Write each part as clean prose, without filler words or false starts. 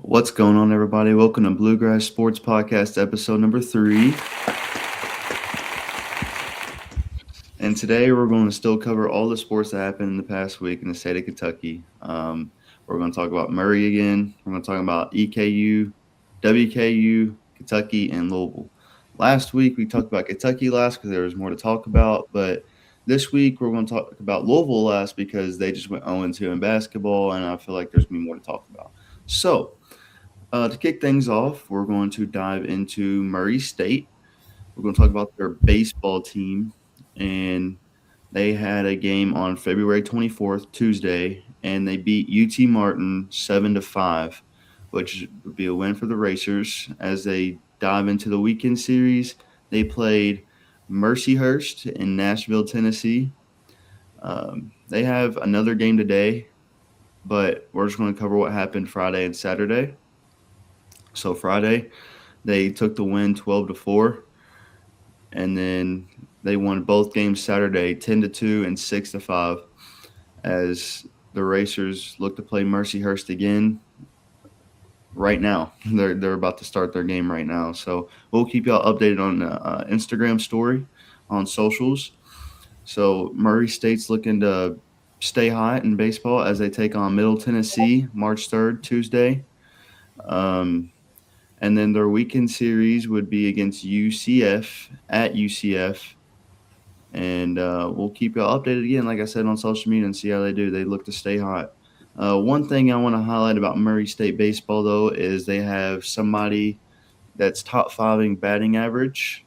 What's going on, everybody? Welcome to Bluegrass Sports Podcast, episode number 3. And today we're going to still cover all the sports that happened in the past week in the state of Kentucky. We're going to talk about Murray again. We're going to talk about EKU, WKU, Kentucky, and Louisville. Last week we talked about Kentucky last because there was more to talk about, but this week we're going to talk about Louisville last because they just went 0-2 in basketball, and I feel like there's going to be more to talk about. So, to kick things off, we're going to dive into Murray State. We're going to talk about their baseball team, and they had a game on February 24th, Tuesday, and they beat UT Martin 7-5, which would be a win for the Racers. As they dive into the weekend series, they played Mercyhurst in Nashville, Tennessee. They have another game today, but we're just going to cover what happened Friday and Saturday. So Friday, they took the win 12-4, and then they won both games Saturday 10-2 and 6-5 as the Racers look to play Mercyhurst again right now. They're about to start their game right now. So we'll keep y'all updated on the Instagram story on socials. So Murray State's looking to stay hot in baseball as they take on Middle Tennessee March 3rd, Tuesday. And then their weekend series would be against UCF at UCF. And we'll keep y'all updated again, like I said, on social media and see how they do. They look to stay hot. One thing I want to highlight about Murray State baseball, though, is they have somebody that's top 5 in batting average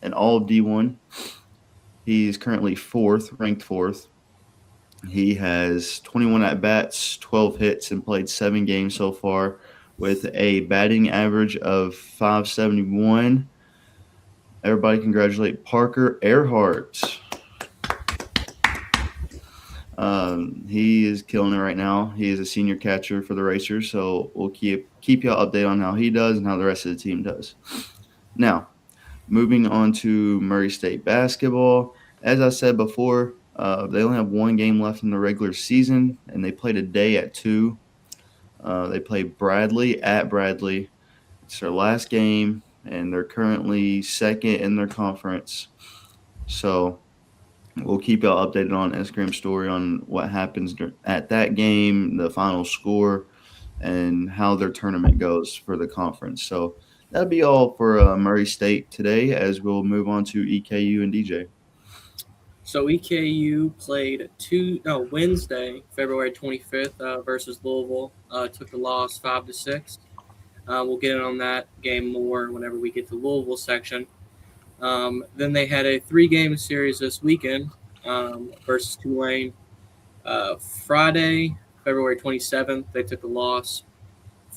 in all of D1. He's currently ranked fourth. He has 21 at-bats, 12 hits, and played 7 games so far, with a batting average of .571. Everybody congratulate Parker Earhart. He is killing it right now. He is a senior catcher for the Racers, so we'll keep y'all updated on how he does and how the rest of the team does. Now, moving on to Murray State basketball. As I said before, they only have 1 game left in the regular season, and they play today at 2. They play Bradley at Bradley. It's their last game, and they're currently second in their conference. So we'll keep y'all updated on Instagram story on what happens at that game, the final score, and how their tournament goes for the conference. So that'll be all for Murray State today, as we'll move on to EKU and DJ. So EKU played Wednesday, February 25th versus Louisville. Took the loss 5-6. We'll get in on that game more whenever we get to Louisville section. Then they had a 3-game series this weekend versus Tulane. Friday, February 27th, they took the loss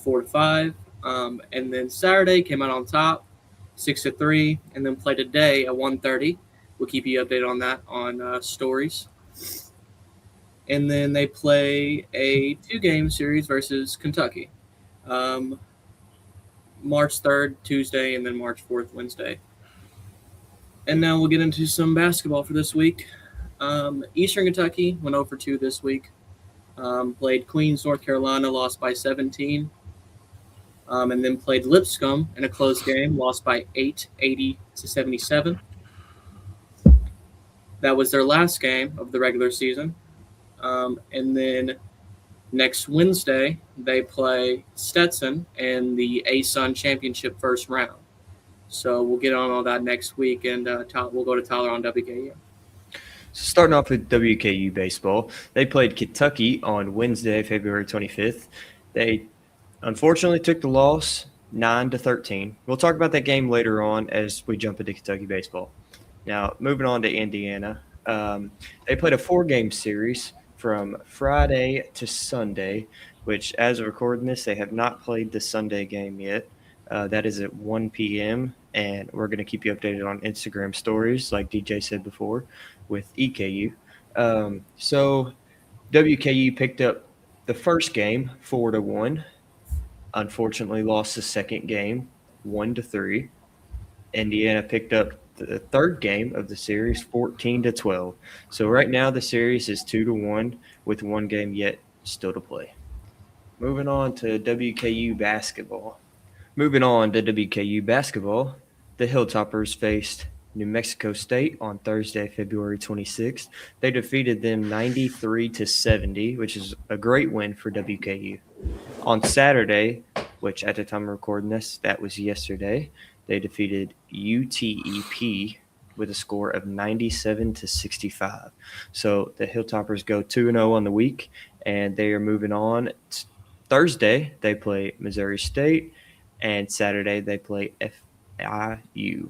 4-5. And then Saturday came out on top 6-3, and then played today at 1:30. We'll keep you updated on that on stories. And then they play a 2-game series versus Kentucky. March 3rd, Tuesday, and then March 4th, Wednesday. And now we'll get into some basketball for this week. Eastern Kentucky went 0-2 this week. Played Queens, North Carolina, lost by 17. And then played Lipscomb in a close game, lost by 8, 80-77. That was their last game of the regular season. And then next Wednesday, they play Stetson in the ASUN Championship first round. So we'll get on all that next week, and we'll go to Tyler on WKU. Starting off with WKU baseball, they played Kentucky on Wednesday, February 25th. They unfortunately took the loss 9-13. We'll talk about that game later on as we jump into Kentucky baseball. Now, moving on to Indiana, they played a 4-game series from Friday to Sunday, which, as of recording this, they have not played the Sunday game yet. That is at 1 p.m., and we're going to keep you updated on Instagram stories, like DJ said before, with EKU. So WKU picked up the first game 4-1. Unfortunately, lost the second game 1-3. Indiana picked up the third game of the series 14-12. So right now the series is 2-1 with 1 game yet still to play. Moving on to WKU basketball. The Hilltoppers faced New Mexico State on Thursday, February 26th. They defeated them 93-70, which is a great win for WKU. On Saturday, which at the time of recording this, that was yesterday, they defeated UTEP with a score of 97-65. So the Hilltoppers go 2-0 on the week, and they are moving on. Thursday, they play Missouri State, and Saturday, they play FIU.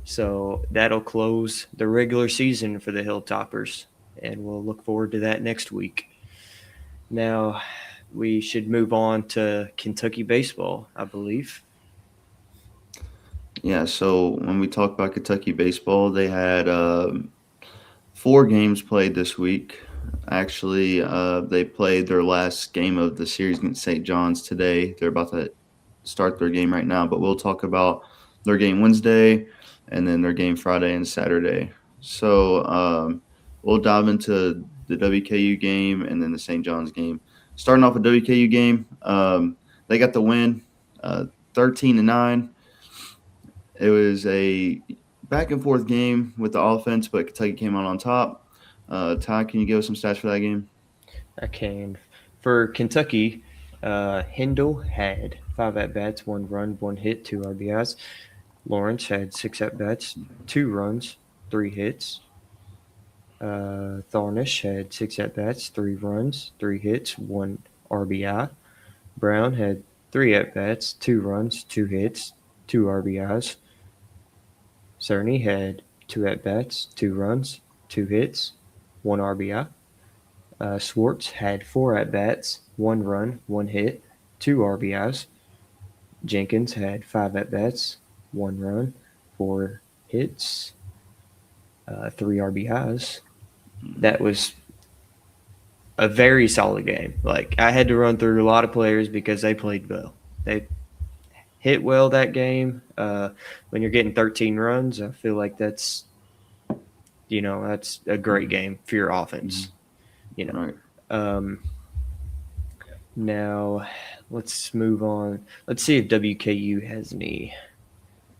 So that'll close the regular season for the Hilltoppers, and we'll look forward to that next week. Now, we should move on to Kentucky baseball, I believe. Yeah, so when we talk about Kentucky baseball, they had 4 games played this week. Actually, they played their last game of the series against St. John's today. They're about to start their game right now, but we'll talk about their game Wednesday and then their game Friday and Saturday. So we'll dive into the WKU game and then the St. John's game. Starting off with WKU game, they got the win, 13-9. It was a back-and-forth game with the offense, but Kentucky came out on top. Ty, can you give us some stats for that game? I can. For Kentucky, Hindle had 5 at-bats, 1 run, 1 hit, 2 RBIs. Lawrence had 6 at-bats, 2 runs, 3 hits. Thornish had 6 at-bats, 3 runs, 3 hits, 1 RBI. Brown had 3 at-bats, 2 runs, 2 hits, 2 RBIs. Cerny had 2 at-bats, 2 runs, 2 hits, 1 RBI. Swartz had 4 at-bats, 1 run, 1 hit, 2 RBIs. Jenkins had 5 at-bats, 1 run, 4 hits, 3 RBIs. That was a very solid game. Like, I had to run through a lot of players because they played well. They hit well that game. When you're getting 13 runs, I feel like that's a great game for your offense. Right. Now, let's move on. Let's see if WKU has any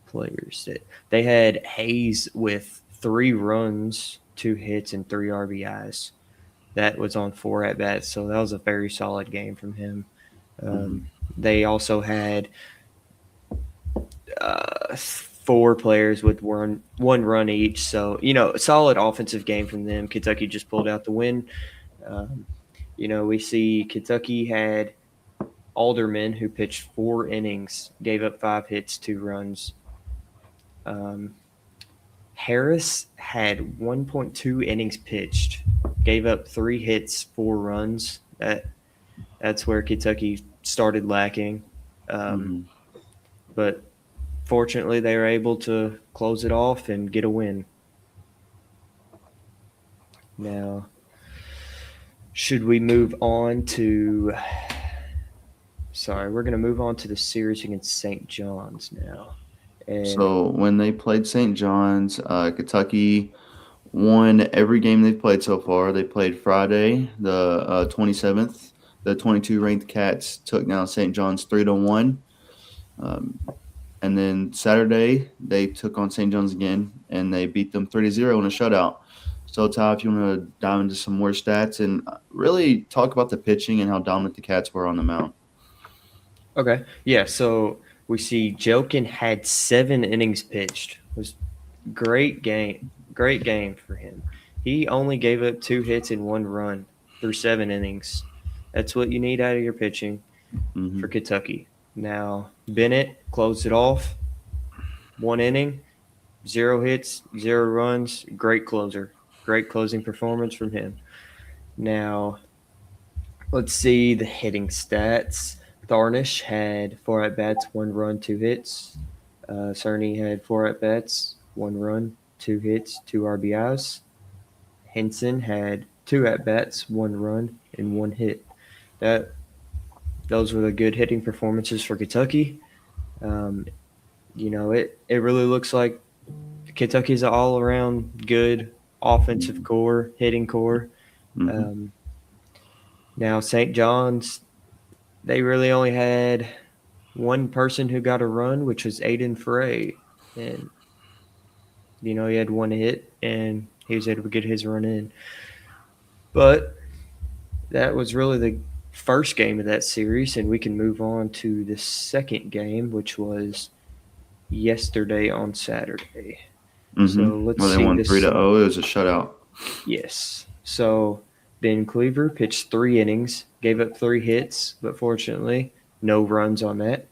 players. They had Hayes with 3 runs, 2 hits, and 3 RBIs. That was on 4 at-bats, so that was a very solid game from him. They also had 4 players with one run each. So, a solid offensive game from them. Kentucky just pulled out the win. We see Kentucky had Alderman, who pitched 4 innings, gave up 5 hits, 2 runs. Harris had 1.2 innings pitched, gave up 3 hits, 4 runs. That's where Kentucky started lacking. But fortunately, they were able to close it off and get a win. Now, should we move on to – we're going to move on to the series against St. John's now. So when they played St. John's, Kentucky won every game they've played so far. They played Friday, the 27th. The 22-ranked Cats took down St. John's 3-1. And then Saturday, they took on St. John's again, and they beat them 3-0 in a shutout. So, Ty, if you want to dive into some more stats and really talk about the pitching and how dominant the Cats were on the mound. Okay. Yeah, so we see Jelkin had 7 innings pitched. It was great game for him. He only gave up 2 hits and 1 run through 7 innings. That's what you need out of your pitching for Kentucky. Now, Bennett closed it off. 1 inning, 0 hits, 0 runs. Great closer. Great closing performance from him. Now, let's see the hitting stats. Thornish had 4 at-bats, 1 run, 2 hits. Cerny had 4 at-bats, 1 run, 2 hits, 2 RBIs. Henson had 2 at-bats, 1 run, and 1 hit. Those were the good hitting performances for Kentucky. It really looks like Kentucky's an all-around good offensive core, hitting core. Now, St. John's, they really only had one person who got a run, which was Aiden Frey. And, he had one hit, and he was able to get his run in. But that was really the first game of that series, and we can move on to the second game, which was yesterday on Saturday. So let's Well, they see won this. 3-0. It was a shutout. Yes. So Ben Cleaver pitched 3 innings, gave up 3 hits, but fortunately, no runs on that.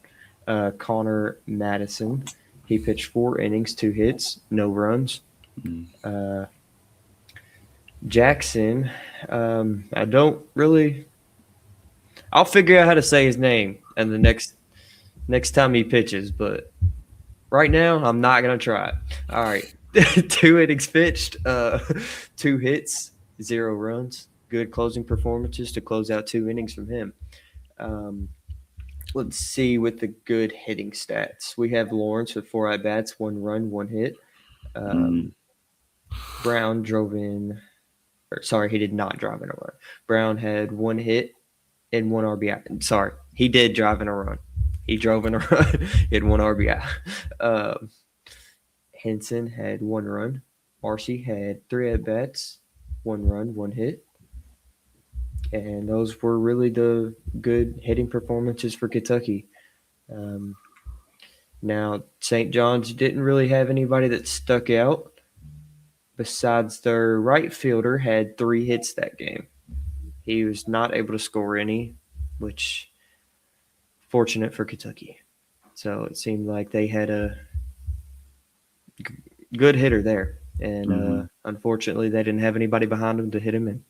Connor Madison, he pitched 4 innings, 2 hits, no runs. Jackson, I don't really. I'll figure out how to say his name and the next time he pitches, but right now I'm not gonna try it. All right, 2 innings pitched, 2 hits, 0 runs. Good closing performances to close out 2 innings from him. Let's see with the good hitting stats. We have Lawrence with 4 at bats, 1 run, 1 hit. Brown drove in. Sorry, he did not drive in a run. Brown had 1 hit and 1 RBI. Sorry, he did drive in a run. He drove in a run. He had 1 RBI. Henson had 1 run. Marcy had 3 at bats, 1 run, 1 hit. And those were really the good hitting performances for Kentucky. Now, St. John's didn't really have anybody that stuck out. Besides, their right fielder had 3 hits that game. He was not able to score any, which fortunate for Kentucky. So it seemed like they had a good hitter there. And unfortunately, they didn't have anybody behind them to hit him in.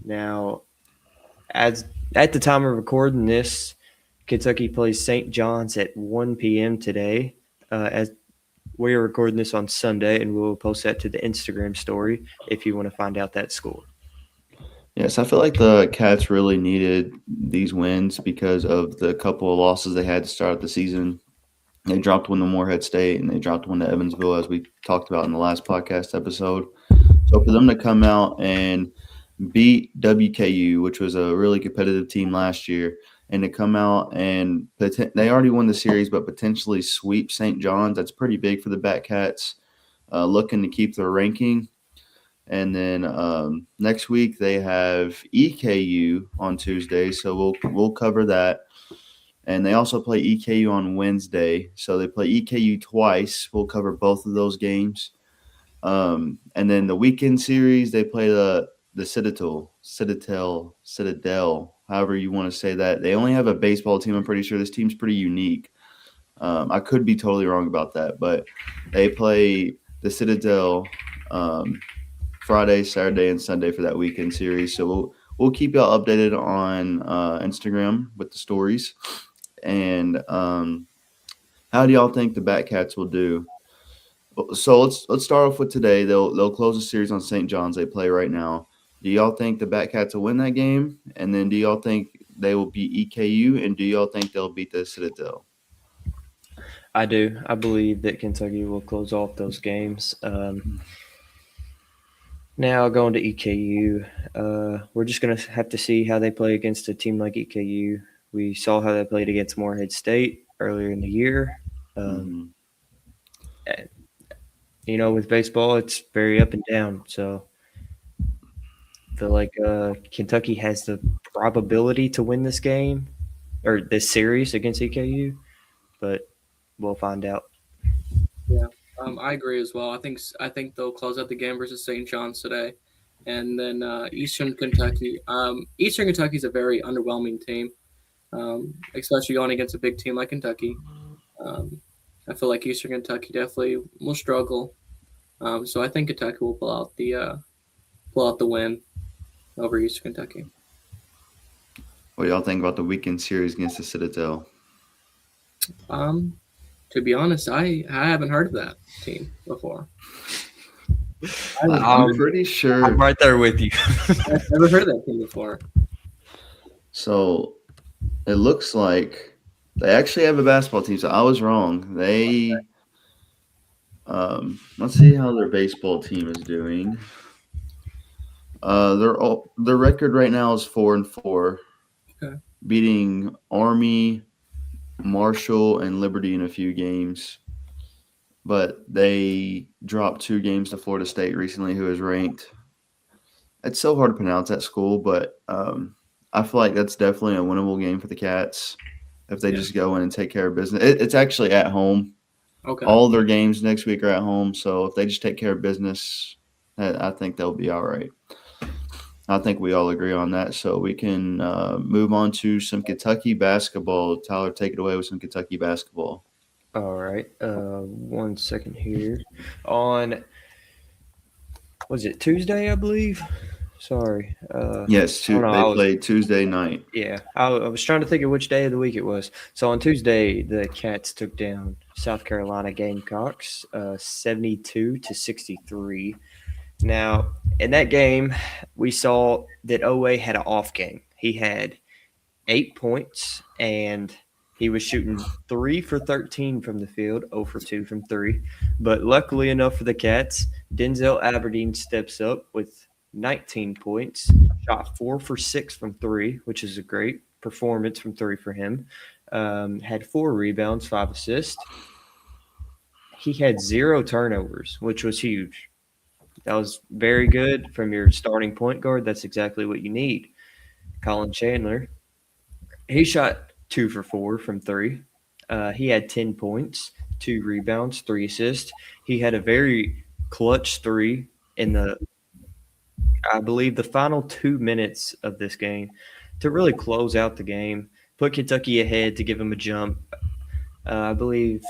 Now, at the time of recording this, Kentucky plays St. John's at 1 p.m. today. As we are recording this on Sunday, and we'll post that to the Instagram story if you want to find out that score. Yes, I feel like the Cats really needed these wins because of the couple of losses they had to start the season. They dropped one to Morehead State, and they dropped one to Evansville, as we talked about in the last podcast episode. So for them to come out and beat WKU, which was a really competitive team last year, and to come out and they already won the series, but potentially sweep St. John's, that's pretty big for the Batcats, looking to keep their ranking. And then next week they have EKU on Tuesday, so we'll cover that. And they also play EKU on Wednesday, so they play EKU twice. We'll cover both of those games. And then the weekend series, they play the Citadel, however you want to say that. They only have a baseball team, I'm pretty sure. This team's pretty unique. I could be totally wrong about that, but they play the Citadel Friday, Saturday, and Sunday for that weekend series. So we'll keep y'all updated on Instagram with the stories. And how do y'all think the Batcats will do? So let's start off with today. They'll close the series on St. John's. They play right now. Do y'all think the Batcats will win that game? And then do y'all think they will beat EKU? And do y'all think they'll beat the Citadel? I do. I believe that Kentucky will close off those games. Now going to EKU, we're just going to have to see how they play against a team like EKU. We saw how they played against Morehead State earlier in the year. With baseball, it's very up and down. So I feel like Kentucky has the probability to win this game or this series against EKU, but we'll find out. Yeah, I agree as well. I think they'll close out the game versus St. John's today, and then Eastern Kentucky. Eastern Kentucky is a very underwhelming team, especially going against a big team like Kentucky. I feel like Eastern Kentucky definitely will struggle. So I think Kentucky will pull out the win over Eastern Kentucky. What do y'all think about the weekend series against the Citadel? To be honest, I haven't heard of that team before. I'm pretty sure. I'm right there with you. I've never heard of that team before. So it looks like they actually have a basketball team. So I was wrong. They let's see how their baseball team is doing. Their record right now is 4-4. Okay. beating Army, Marshall, and Liberty in a few games. But they dropped 2 games to Florida State recently, who is ranked. It's so hard to pronounce that school, but I feel like that's definitely a winnable game for the Cats if they just go in and take care of business. It's actually at home. Okay. All their games next week are at home, so if they just take care of business, I think they'll be all right. I think we all agree on that, so we can move on to some Kentucky basketball. Tyler, take it away with some Kentucky basketball. All right. 1 second here. On, was it Tuesday, I believe? Sorry. Yes, they played Tuesday night. Yeah, I was trying to think of which day of the week it was. So on Tuesday, the Cats took down South Carolina Gamecocks 72-63. Now, in that game, we saw that Owe had an off game. He had 8 points, and he was shooting 3 for 13 from the field, 0 for 2 from 3. But luckily enough for the Cats, Denzel Aberdeen steps up with 19 points, shot 4 for 6 from 3, which is a great performance from 3 for him. Had 4 rebounds, 5 assists. He had 0 turnovers, which was huge. That was very good from your starting point guard. That's exactly what you need. Colin Chandler, he shot 2 for 4 from 3. He had 10 points, 2 rebounds, 3 assists. He had a very clutch 3 in I believe the final 2 minutes of this game to really close out the game, put Kentucky ahead to give them a jump. I believe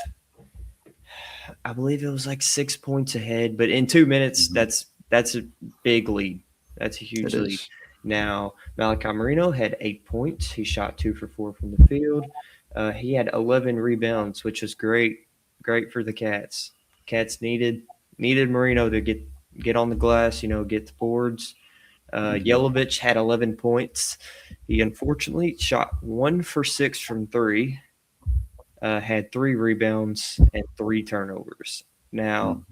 it was like 6 points ahead, but in 2 minutes, that's a big lead. That's a huge lead. Now, Malachi Marino had 8 points. He shot 2 for 4 from the field. He had 11 rebounds, which was great for the Cats. Cats needed Marino to get on the glass, get the boards. Yelovich had 11 points. He unfortunately shot 1 for 6 from 3. Had 3 rebounds and 3 turnovers. Now,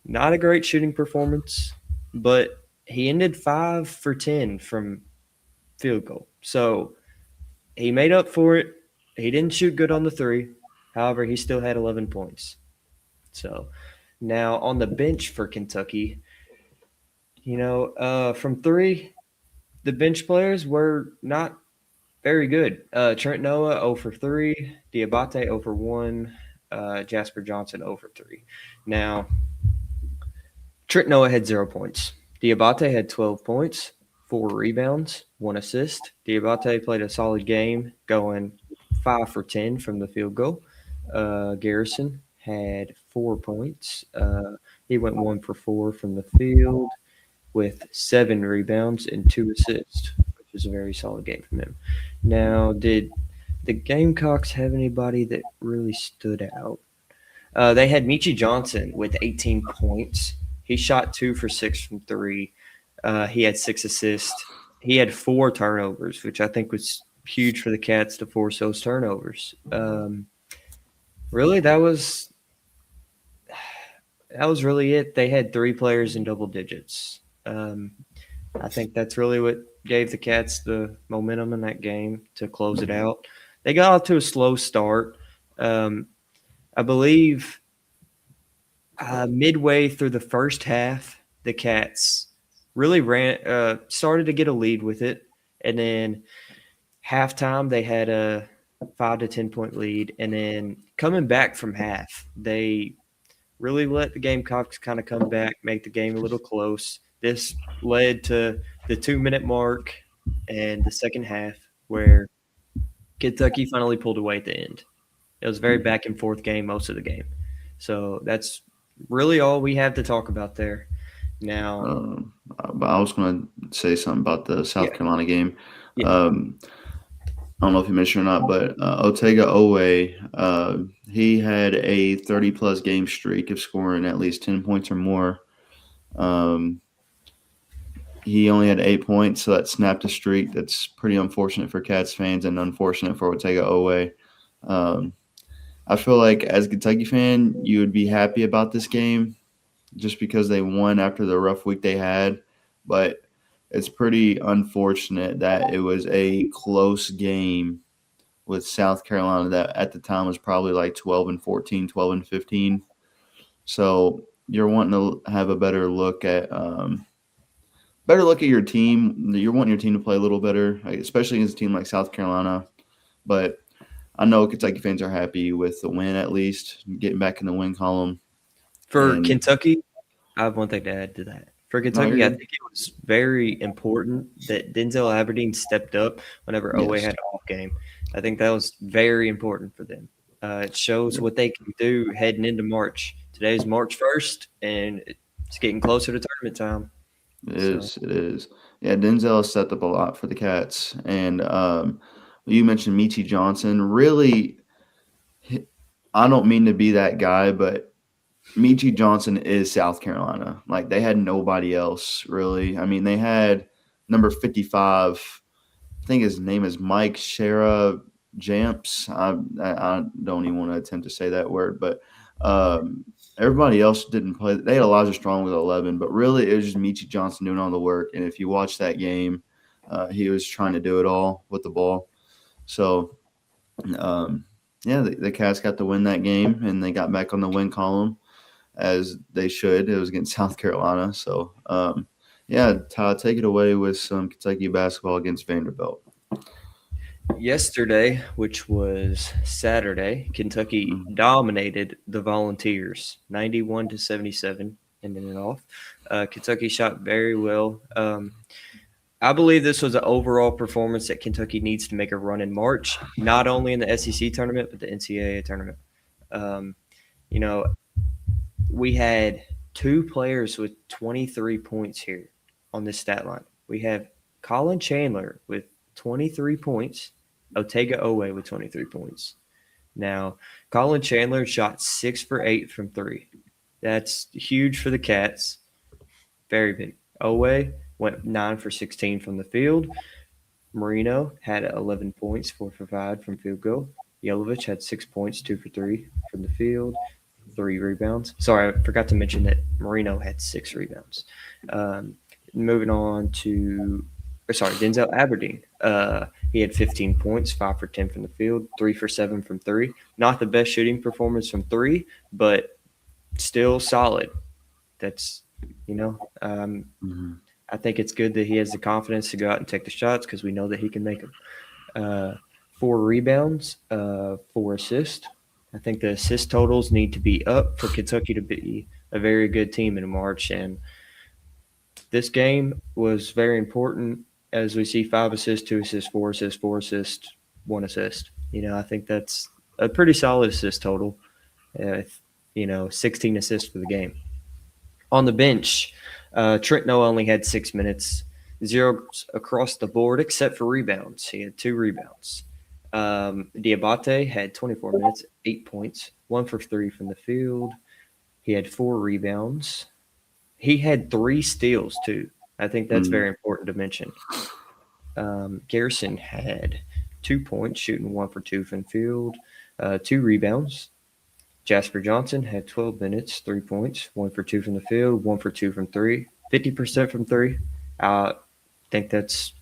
not a great shooting performance, but he ended 5 for 10 from field goal. So he made up for it. He didn't shoot good on the 3. However, he still had 11 points. So now on the bench for Kentucky, from 3, the bench players were not very good. Trent Noah 0 for 3, Diabate 0 for 1, Jasper Johnson 0 for 3. Now, Trent Noah had 0 points. Diabate had 12 points, 4 rebounds, 1 assist. Diabate played a solid game, going 5 for 10 from the field goal. Garrison had 4 points. He went 1 for 4 from the field with 7 rebounds and 2 assists, which is a very solid game from him. Now, did the Gamecocks have anybody that really stood out? They had Michi Johnson with 18 points. He shot 2 for 6 from 3. He had 6 assists. He had 4 turnovers, which I think was huge for the Cats to force those turnovers. Really, that was really it. They had 3 players in double digits. I think that's really what gave the Cats the momentum in that game to close it out. They got off to a slow start. I believe midway through the first half, the Cats really started to get a lead with it. And then halftime, they had a 5 to 10 point lead. And then coming back from half, they really let the Gamecocks kind of come back, make the game a little close. This led to the 2-minute mark and the second half where Kentucky finally pulled away at the end. It was a very back and forth game most of the game. So that's really all we have to talk about there. Now, I was going to say something about the South Carolina game. Yeah. I don't know if you mentioned or not, but Otega Owe, he had a 30-plus game streak of scoring at least 10 points or more. He only had 8 points, so that snapped a streak. That's pretty unfortunate for Cats fans and unfortunate for Otega Owe. I feel like as a Kentucky fan, you would be happy about this game just because they won after the rough week they had. But it's pretty unfortunate that it was a close game with South Carolina that at the time was probably like 12-14, 12-15. So you're wanting to have a better look at your team. You're wanting your team to play a little better, especially against a team like South Carolina. But I know Kentucky fans are happy with the win, at least getting back in the win column. For And- Kentucky, I have one thing to add to that. For Kentucky, I think it was very important that Denzel Aberdeen stepped up whenever Owe Yes. had an off game. I think that was very important for them. It shows what they can do heading into March. Today's March 1st, and it's getting closer to tournament time. It is. Yeah, Denzel stepped up a lot for the Cats. And you mentioned Meechie Johnson. Really, I don't mean to be that guy, but Meechie Johnson is South Carolina. Like, they had nobody else, really. I mean, they had number 55. I think his name is Mike Shara Jamps. I don't even want to attempt to say that word, but everybody else didn't play. They had Elijah Strong with 11, but really it was just Meechie Johnson doing all the work. And if you watch that game, he was trying to do it all with the ball. So, the Cats got to win that game, and they got back on the win column as they should. It was against South Carolina. So, Todd, take it away with some Kentucky basketball against Vanderbilt. Yesterday, which was Saturday, Kentucky dominated the Volunteers 91-77, ending it off. Kentucky shot very well. I believe this was an overall performance that Kentucky needs to make a run in March, not only in the SEC tournament, but the NCAA tournament. We had two players with 23 points here on this stat line. We have Colin Chandler with 23 points, Otega Owe with 23 points. Now, Colin Chandler shot 6 for 8 from 3. That's huge for the Cats. Very big. Owe went 9 for 16 from the field. Marino had 11 points, 4 for 5 from field goal. Yelovich had 6 points, 2 for 3 from the field, 3 rebounds. Sorry, I forgot to mention that Marino had 6 rebounds. Moving on to Denzel Aberdeen. He had 15 points, 5 for 10 from the field, 3 for 7 from 3. Not the best shooting performance from 3, but still solid. That's, I think it's good that he has the confidence to go out and take the shots because we know that he can make them. 4 rebounds, 4 assists. I think the assist totals need to be up for Kentucky to be a very good team in March. And this game was very important as we see 5 assists, 2 assists, 4 assists, 4 assists, 1 assist. I think that's a pretty solid assist total. 16 assists for the game. On the bench, Trent Noah only had 6 minutes, 0 across the board except for rebounds. He had 2 rebounds. Diabate had 24 minutes, 8 points, 1 for 3 from the field. He had 4 rebounds. He had 3 steals, too. I think that's very important to mention. Garrison had 2 points, shooting 1 for 2 from the field, 2 rebounds. Jasper Johnson had 12 minutes, 3 points, 1 for 2 from the field, 1 for 2 from 3, 50% from 3. I think that's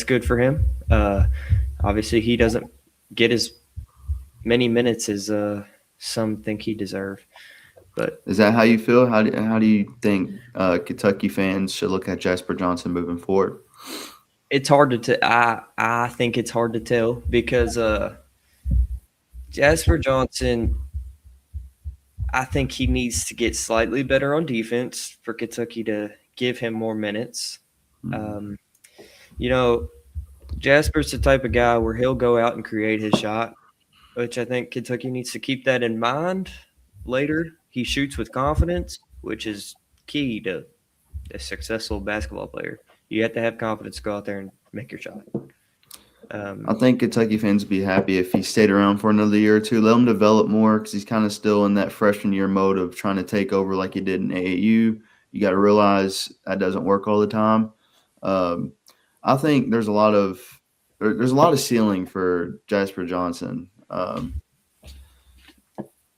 good for him. Obviously, he doesn't get as many minutes as some think he deserves. But is that how you feel? How do you think Kentucky fans should look at Jasper Johnson moving forward? It's hard to I think it's hard to tell because Jasper Johnson, I think he needs to get slightly better on defense for Kentucky to give him more minutes. Jasper's the type of guy where he'll go out and create his shot, which I think Kentucky needs to keep that in mind later. He shoots with confidence, which is key to a successful basketball player. You have to have confidence to go out there and make your shot. I think Kentucky fans would be happy if he stayed around for another year or two. Let him develop more because he's kind of still in that freshman year mode of trying to take over like he did in AAU. You got to realize that doesn't work all the time. I think there's a lot of ceiling for Jasper Johnson.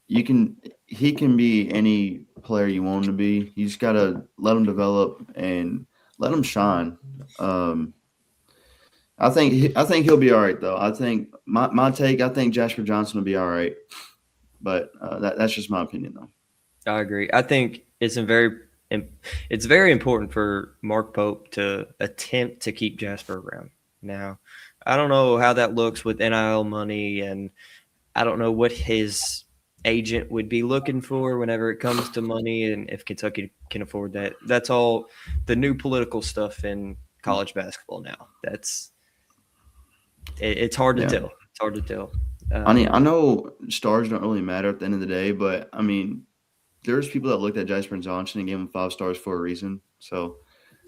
He can be any player you want him to be. You just got to let him develop and let him shine. I think he'll be all right though. I think my take. I think Jasper Johnson will be all right, but that's just my opinion though. I agree. I think it's very important for Mark Pope to attempt to keep Jasper around. Now, I don't know how that looks with NIL money, and I don't know what his agent would be looking for whenever it comes to money, and if Kentucky can afford that. That's all the new political stuff in college basketball now. It's hard to tell. It's hard to tell. I mean, I know stars don't really matter at the end of the day, but I mean, there's people that looked at Jasper Johnson and gave him 5 stars for a reason. So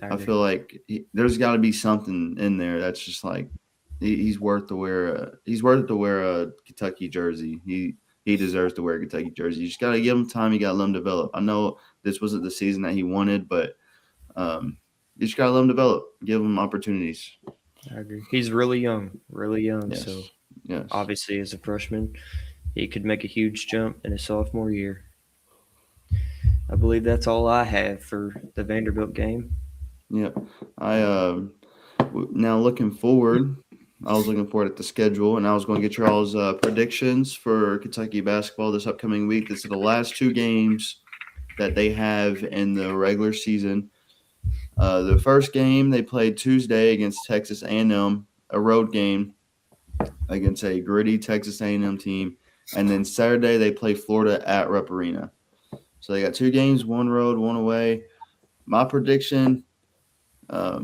I feel like there's got to be something in there that's just like he's worth to wear a Kentucky jersey. He deserves to wear a Kentucky jersey. You just got to give him time. You got to let him develop. I know this wasn't the season that he wanted, but you just got to let him develop. Give him opportunities. I agree. He's really young. Yes. So yes. Obviously, as a freshman, he could make a huge jump in his sophomore year. I believe that's all I have for the Vanderbilt game. Yeah. Now looking forward, I was looking forward at the schedule, and I was going to get your all's predictions for Kentucky basketball this upcoming week. This are the last 2 games that they have in the regular season. The first game they played Tuesday against Texas A&M, a road game against a gritty Texas A&M team, and then Saturday they play Florida at Rupp Arena. So they got 2 games, 1 road, 1 away. My prediction, I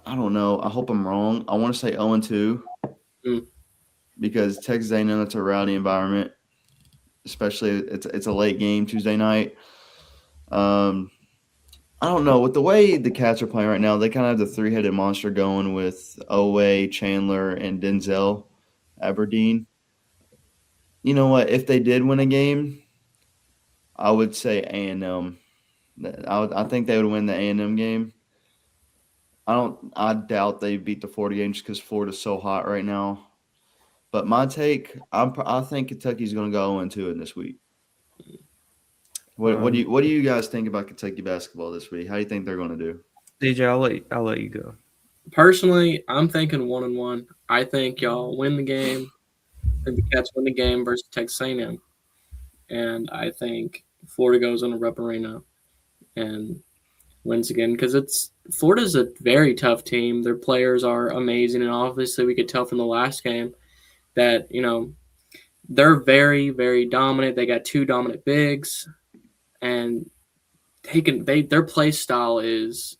don't know. I hope I'm wrong. I want to say 0-2 because Texas A&M, that's a rowdy environment, especially it's a late game Tuesday night. I don't know. With the way the Cats are playing right now, they kind of have the 3-headed monster going with Owe, Chandler, and Denzel Aberdeen. You know what? If they did win a game, I would say A&M. I think they would win the A&M game. I doubt they beat the Florida game just because Florida's so hot right now. But my take, I think Kentucky's going to go 0-2 in this week. What do you guys think about Kentucky basketball this week? How do you think they're going to do? DJ, I'll let you go. Personally, I'm thinking 1-1. I think y'all win the game. I think the Cats win the game versus Texas A&M. And I think Florida goes on a Rupp Arena and wins again because Florida's a very tough team. Their players are amazing, and obviously we could tell from the last game that, they're very, very dominant. They got 2 dominant bigs, and their play style is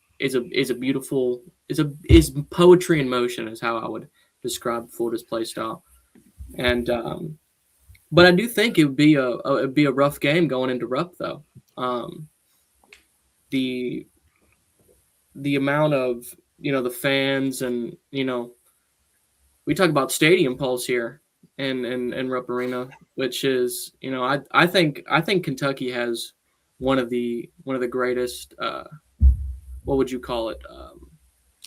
beautiful, is poetry in motion is how I would describe Florida's play style. And but I do think it would be a rough game going into Rupp though. The amount of the fans and we talk about stadium pulse here in Rupp Arena, which is I think Kentucky has one of the greatest what would you call it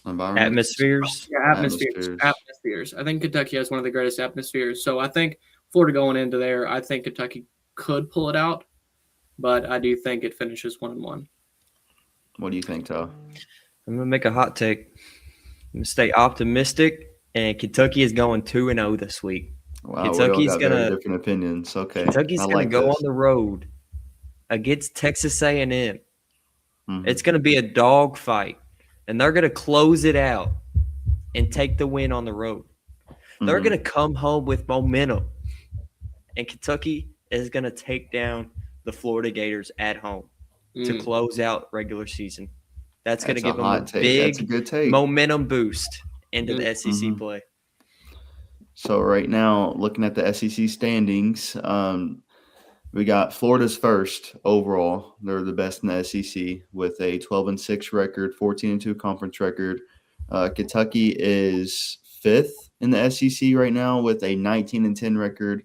atmospheres. Yeah, atmospheres. I think Kentucky has one of the greatest atmospheres. So I think Florida going into there, I think Kentucky could pull it out, but I do think it finishes 1-1. What do you think, Todd? I'm gonna make a hot take. I'm gonna stay optimistic, and Kentucky is going 2-0 this week. Wow, Kentucky's very different opinions. Okay, Kentucky's gonna go on the road against Texas A&M. Mm-hmm. It's gonna be a dog fight, and they're gonna close it out and take the win on the road. Mm-hmm. They're gonna come home with momentum, and Kentucky is gonna take down the Florida Gators at home to close out regular season. That's going to give them a big momentum boost into the SEC play. So right now, looking at the SEC standings, we got Florida's first overall. They're the best in the SEC with a 12-6 record, 14-2 conference record. Kentucky is fifth in the SEC right now with a 19-10 record,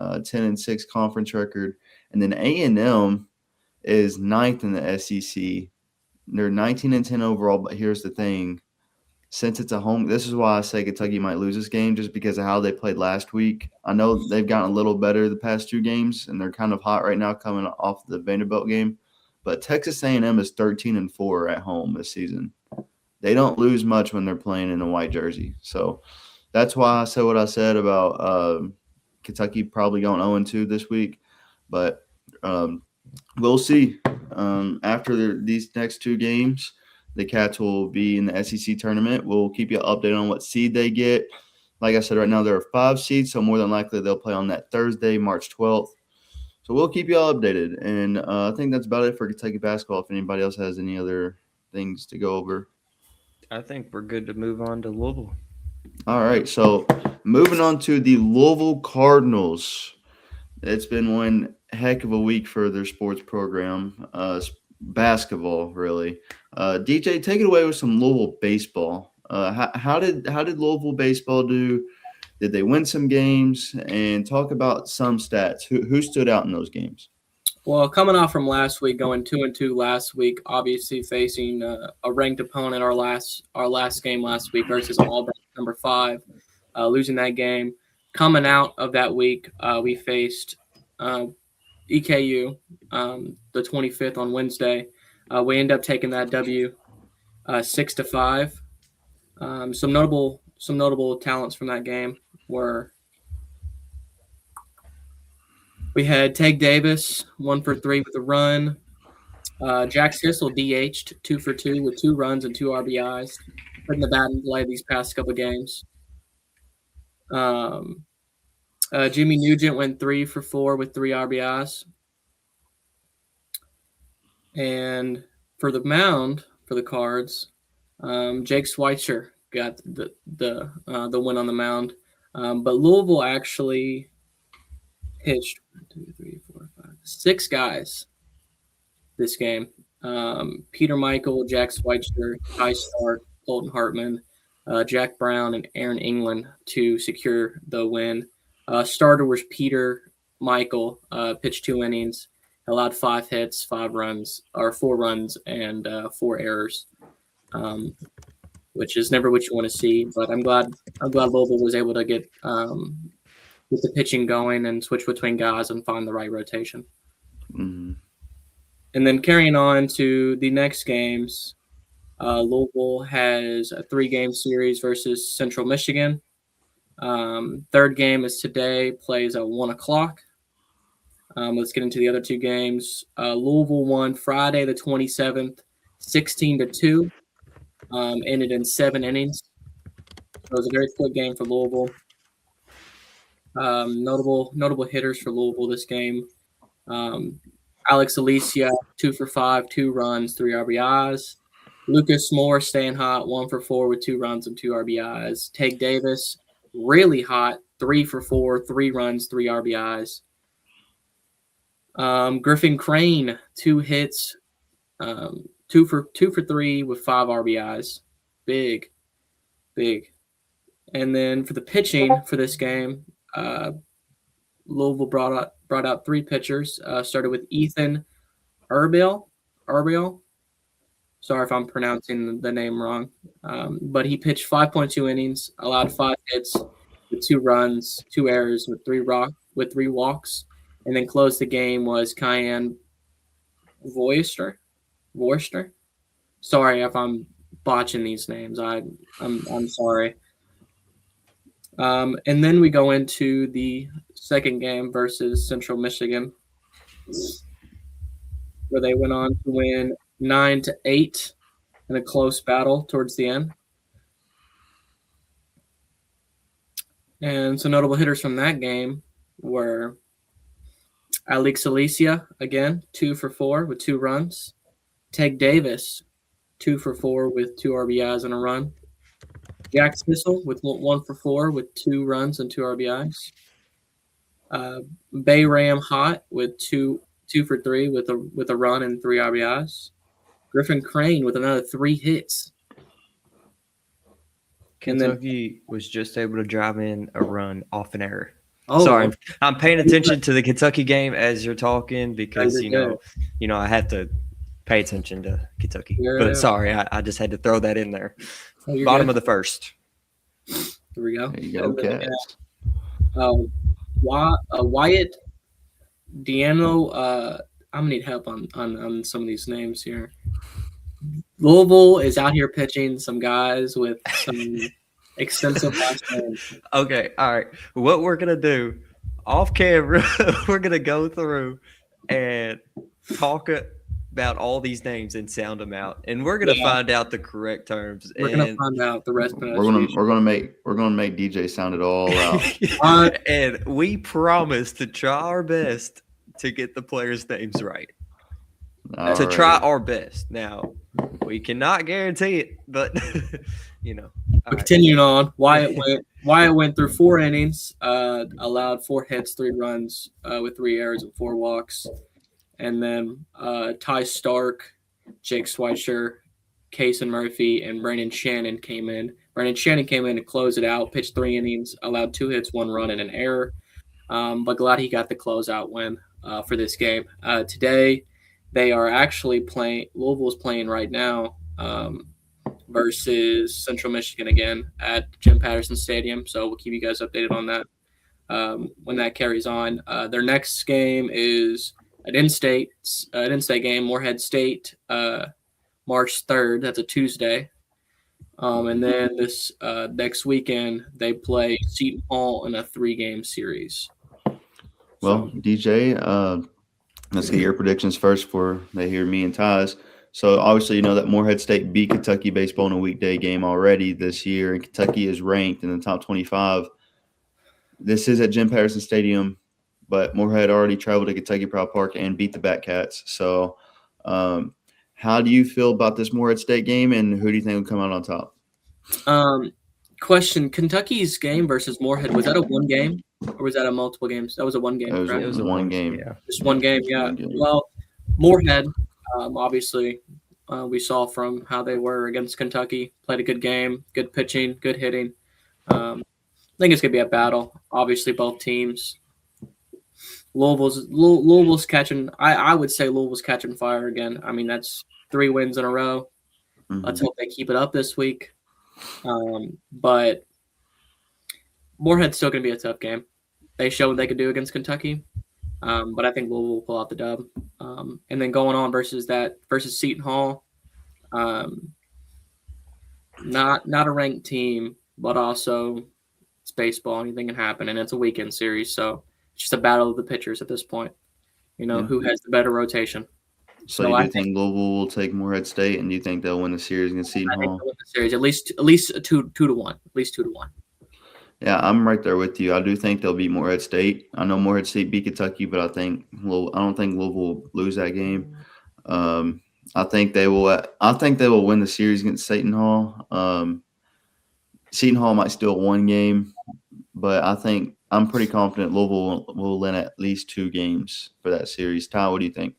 10-6 conference record. And then A&M is ninth in the SEC. They're 19-10 overall, but here's the thing. Since it's a home – this is why I say Kentucky might lose this game just because of how they played last week. I know they've gotten a little better the past 2 games, and they're kind of hot right now coming off the Vanderbilt game. but Texas A&M is 13-4 at home this season. They don't lose much when they're playing in a white jersey. So that's why I said what I said about Kentucky probably going 0-2 this week. But we'll see. After these next two games, the Cats will be in the SEC tournament. We'll keep you updated on what seed they get. Like I said, right now there are 5 seeds, so more than likely they'll play on that Thursday, March 12th. So we'll keep you all updated. And I think that's about it for Kentucky basketball. If anybody else has any other things to go over. I think we're good to move on to Louisville. All right, so moving on to the Louisville Cardinals. It's been one heck of a week for their sports program, basketball, really. DJ, take it away with some Louisville baseball. How did Louisville baseball do? Did they win some games? And talk about some stats. Who stood out in those games? Well, coming off from last week, going 2-2 last week, obviously facing a ranked opponent our last game last week versus Auburn, number 5, losing that game. Coming out of that week, we faced EKU, the 25th on Wednesday. We ended up taking that W, 6-5. Some notable talents from that game were. We had Tag Davis, 1 for 3 with a run. Jack Sissel DH'd 2 for 2 with 2 runs and 2 RBIs. Putting the bat in play these past couple games. Jimmy Nugent went 3 for 4 with 3 RBIs. And for the mound for the Cards, Jake Schweitzer got the win on the mound. But Louisville actually pitched 6 guys this game. Peter Michael, Jack Schweitzer, Ty Stark, Colton Hartman, Jack Brown, and Aaron England to secure the win. Starter was Peter Michael, pitched 2 innings, allowed 5 hits, 4 runs, and 4 errors, which is never what you want to see. But I'm glad Louisville was able to get the pitching going and switch between guys and find the right rotation. Mm-hmm. And then carrying on to the next games, Louisville has a 3-game series versus Central Michigan. Third game is today, plays at 1 o'clock. Let's get into the other 2 games. Louisville won Friday the 27th, 16-2. Ended in 7 innings. So it was a very quick game for Louisville. Notable hitters for Louisville this game. Alex Alicia, 2 for 5, 2 runs, 3 RBIs. Lucas Moore staying hot, 1 for 4 with 2 runs and 2 RBIs. Tag Davis, really hot, 3 for 4, 3 runs, 3 RBIs. Griffin Crane, 2 hits, 2 for 3 with 5 RBIs. Big. And then for the pitching for this game, Louisville brought out 3 pitchers. Started with Ethan Urbil. Sorry if I'm pronouncing the name wrong. But he pitched 5.2 innings, allowed 5 hits with 2 runs, 2 errors with 3 walks, and then closed the game was Cayenne Voister. Sorry if I'm botching these names. I'm sorry. And then we go into the second game versus Central Michigan, where they went on to win 9-8 in a close battle towards the end. And some notable hitters from that game were Alex Alicia, again, 2 for 4 with 2 runs. Teg Davis, 2 for 4 with 2 RBIs and a run. Jack Sissel with 1 for 4 with 2 runs and 2 RBIs. Bayram Hott with 2 for 3 with a run and 3 RBIs. Griffin Crane with another 3 hits. Kentucky was just able to drive in a run off an error. Oh, sorry, I'm paying attention to the Kentucky game as you're talking because you know I have to pay attention to Kentucky. But sorry, I just had to throw that in there. Oh, Bottom of the first. Here we go. There you go, Cats. Wyatt Deano gonna need help on some of these names here. Louisville is out here pitching some guys with some extensive last names. Okay, all right. What we're gonna do off camera, we're gonna go through and talk about all these names and sound them out, and we're gonna find out the correct terms. We're gonna find out the rest. We're gonna make DJ sound it all out. And we promise to try our best to get the players' names right. Try our best. Now, we cannot guarantee it, but Continuing on, Wyatt went through 4 innings, allowed 4 hits, 3 runs, with 3 errors and 4 walks, and then Ty Stark, Jake Schweitzer, Kason Murphy, and Brandon Shannon came in. Brandon Shannon came in to close it out, pitched 3 innings, allowed 2 hits, 1 run, and an error. But glad he got the closeout win for this game. Today, they are actually playing. Louisville's playing right now versus Central Michigan again at Jim Patterson Stadium. So we'll keep you guys updated on that when that carries on. Their next game is an in-state game, Morehead State, March 3rd. That's a Tuesday. And then this next weekend they play Seton Hall in a 3-game series. Well, DJ, let's get your predictions first before they hear me and Ty's. So, obviously, you know that Morehead State beat Kentucky baseball in a weekday game already this year, and Kentucky is ranked in the top 25. This is at Jim Patterson Stadium, but Morehead already traveled to Kentucky Proud Park and beat the Batcats. So, how do you feel about this Morehead State game, and who do you think will come out on top? Question: Kentucky's game versus Morehead, was that a 1 game? Or was that a multiple games? That was a 1 game. It was a 1 game. Yeah. Just 1 game. Yeah. 1 game. Well, Morehead, obviously, we saw from how they were against Kentucky. Played a good game, good pitching, good hitting. I think it's gonna be a battle. Obviously, both teams. Louisville's catching. I would say Louisville's catching fire again. I mean, that's 3 wins in a row. Mm-hmm. Let's hope they keep it up this week. But Morehead's still going to be a tough game. They showed what they could do against Kentucky, but I think Louisville will pull out the dub. And then going on versus Seton Hall, not a ranked team, but also it's baseball. Anything can happen, and it's a weekend series, so it's just a battle of the pitchers at this point. Who has the better rotation. So you do think Louisville will take Morehead State, and do you think they'll win the series against Seton Hall? I think they'll win the series at least 2-1, at least 2-1. Yeah, I'm right there with you. I do think they'll beat Morehead State. I know Morehead State beat Kentucky, but I don't think Louisville will lose that game. I think they will. I think they will win the series against Seton Hall. Seton Hall might still 1 game, but I'm pretty confident Louisville will win at least 2 games for that series. Ty, what do you think?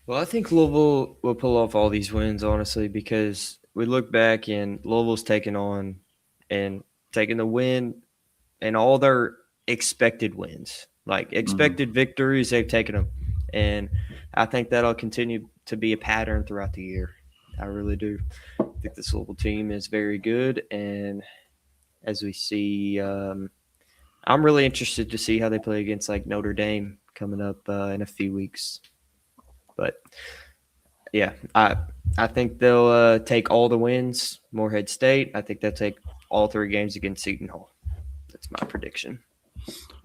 Well, I think Louisville will pull off all these wins, honestly, because we look back and Louisville's taking the win and all their expected wins, like expected victories, they've taken them. And I think that'll continue to be a pattern throughout the year. I really do. I think this Louisville team is very good. And as we see, I'm really interested to see how they play against like Notre Dame coming up in a few weeks. But yeah, I think they'll take all the wins. Morehead State, I think they'll take all 3 games against Seton Hall. That's my prediction.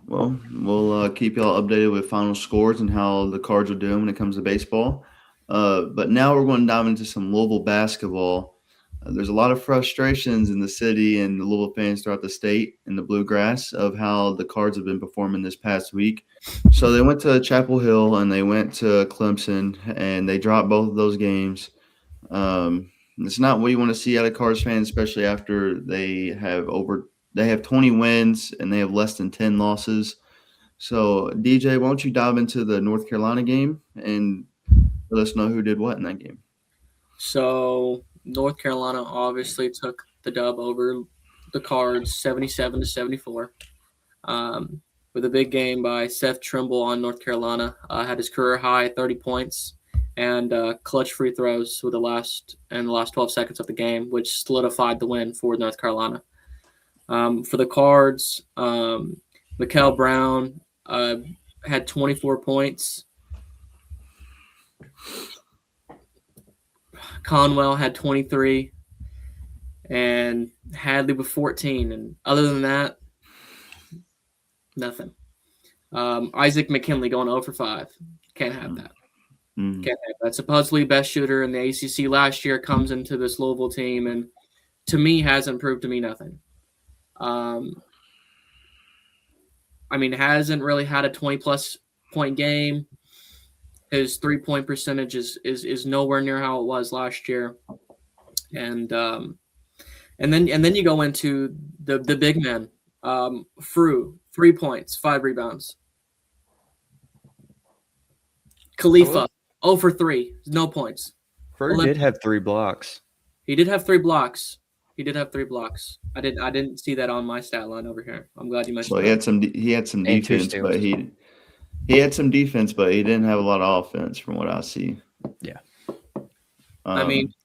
Well, we'll keep y'all updated with final scores and how the Cards are doing when it comes to baseball. But now we're going to dive into some Louisville basketball. There's a lot of frustrations in the city and the Louisville fans throughout the state and the Bluegrass of how the Cards have been performing this past week. So they went to Chapel Hill and they went to Clemson, and they dropped both of those games. It's not what you want to see out of Cards fans, especially after they have 20 wins and they have less than 10 losses. So, DJ, why don't you dive into the North Carolina game and let us know who did what in that game? So, North Carolina obviously took the dub over the Cards 77-74. With a big game by Seth Trimble on North Carolina. Had his career high 30 points and clutch free throws with the last 12 seconds of the game, which solidified the win for North Carolina. For the Cards, Mikael Brown had 24 points, Conwell had 23, and Hadley with 14. And other than that, nothing. Isaac McKinley going 0 for 5. Can't have that. Mm. Can't have that. Supposedly best shooter in the ACC last year comes into this Louisville team, and to me hasn't proved to me nothing. Hasn't really had a 20-plus point game. His 3-point percentage is nowhere near how it was last year, and then you go into the big man, Frew, 3 points, 5 rebounds. Khalifa, 0 for 3, no points. Frew did have 3 blocks. He did have 3 blocks. I didn't see that on my stat line over here. I'm glad you mentioned. So he had some defense, but he had some defense, but he didn't have a lot of offense from what I see. Yeah.